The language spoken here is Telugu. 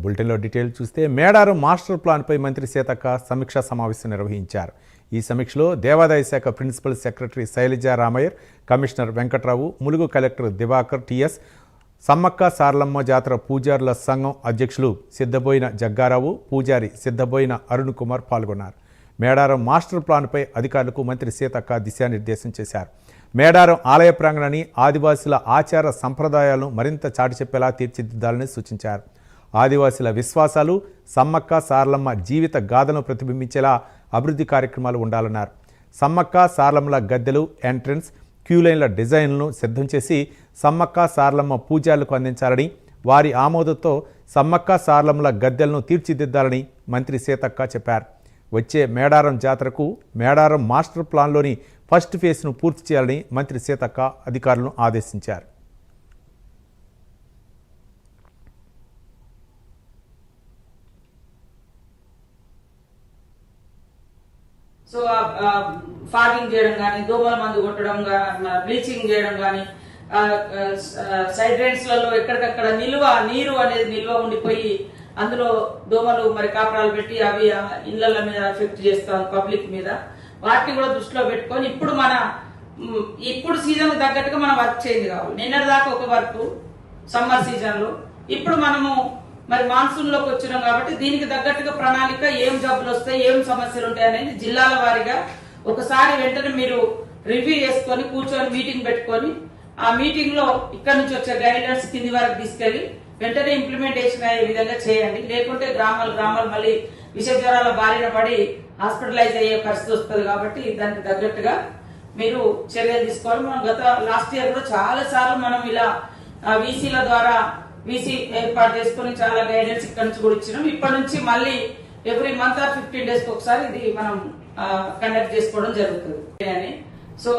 బులెటిన్లో డీటెయిల్ చూస్తే మేడారం మాస్టర్ ప్లాన్పై మంత్రి సీతక్క సమీక్షా సమావేశం నిర్వహించారు. ఈ సమీక్షలో దేవాదాయ శాఖ principal secretary Shailaja Ramaiyer, commissioner Venkatrao, Mulugu collector Divakar TS, Sammakka Saralamma Jatara పూజారుల సంఘం అధ్యక్షులు సిద్ధబోయిన జగ్గారావు, పూజారి సిద్ధబోయిన అరుణ్ కుమార్ పాల్గొన్నారు. మేడారం మాస్టర్ ప్లాన్పై అధికారులకు మంత్రి సీతక్క దిశానిర్దేశం చేశారు. మేడారం ఆలయ ప్రాంగణాన్ని ఆదివాసుల ఆచార సంప్రదాయాలను మరింత చాటి చెప్పేలా తీర్చిదిద్దాలని సూచించారు. ఆదివాసుల విశ్వాసాలు, సమ్మక్క సారలమ్మ జీవిత గాథను ప్రతిబింబించేలా అభివృద్ధి కార్యక్రమాలు ఉండాలన్నారు. సమ్మక్క సారలమ్మల గద్దెలు, ఎంట్రన్స్, క్యూలైన్ల డిజైన్లను సిద్ధం చేసి సమ్మక్క సారలమ్మ పూజారులకు అందించాలని, వారి ఆమోదంతో సమ్మక్క సారలమ్మల గద్దెలను తీర్చిదిద్దాలని మంత్రి సీతక్క చెప్పారు. వచ్చే మేడారం జాతరకు మేడారం మాస్టర్ ప్లాన్లోని ఫస్ట్ ఫేజ్ను పూర్తి చేయాలని మంత్రి సీతక్క అధికారులను ఆదేశించారు. సో ఫాగింగ్ చేయడం కానీ, దోమల మందు కొట్టడం కానీ, బ్లీచింగ్ చేయడం కానీ, సైడ్ డ్రైన్స్లలో ఎక్కడికక్కడ నీరు అనేది నిల్వ ఉండిపోయి అందులో దోమలు మరి కాపురాలు పెట్టి అవి ఇళ్ల మీద ఎఫెక్ట్ చేస్తాం పబ్లిక్ మీద. వాటిని కూడా దృష్టిలో పెట్టుకొని ఇప్పుడు సీజన్ తగ్గట్టుగా మనం వర్క్ చేయండి కావాలి. నిన్నటి దాకా ఒక వర్క్ సమ్మర్ సీజన్ లో, ఇప్పుడు మనము మరి మాన్సూన్ లోకి వచ్చినాం కాబట్టి దీనికి తగ్గట్టుగా ప్రణాళిక, ఏం జబ్బులు వస్తాయి, ఏం సమస్యలు ఉంటాయి అనేది జిల్లాల వారీగా ఒకసారి వెంటనే మీరు రివ్యూ చేసుకొని కూర్చొని మీటింగ్ పెట్టుకొని ఆ మీటింగ్ లో ఇక్కడ నుంచి వచ్చే గైడెన్స్ కింది వరకు తీసుకెళ్లి వెంటనే ఇంప్లిమెంటేషన్ అయ్యే విధంగా చేయండి. లేకుంటే గ్రామాలు మళ్ళీ విష జ్వరాల బారిన పడి హాస్పిటలైజ్ అయ్యే పరిస్థితి వస్తుంది. కాబట్టి దానికి తగ్గట్టుగా మీరు చర్యలు తీసుకోవాలి. మనం లాస్ట్ ఇయర్ కూడా చాలా సార్లు మనం ఇలా వీసీల ద్వారా వీసీ ఏర్పాటు చేసుకుని చాలా గైడెన్స్ ఇక్కడ నుంచి కూడా ఇచ్చినాం. ఇప్పటి నుంచి మళ్ళీ ఎవ్రీ మంత్ ఆర్ 15 days ఒకసారి ఇది మనం కండక్ట్ చేసుకోవడం జరుగుతుంది. సో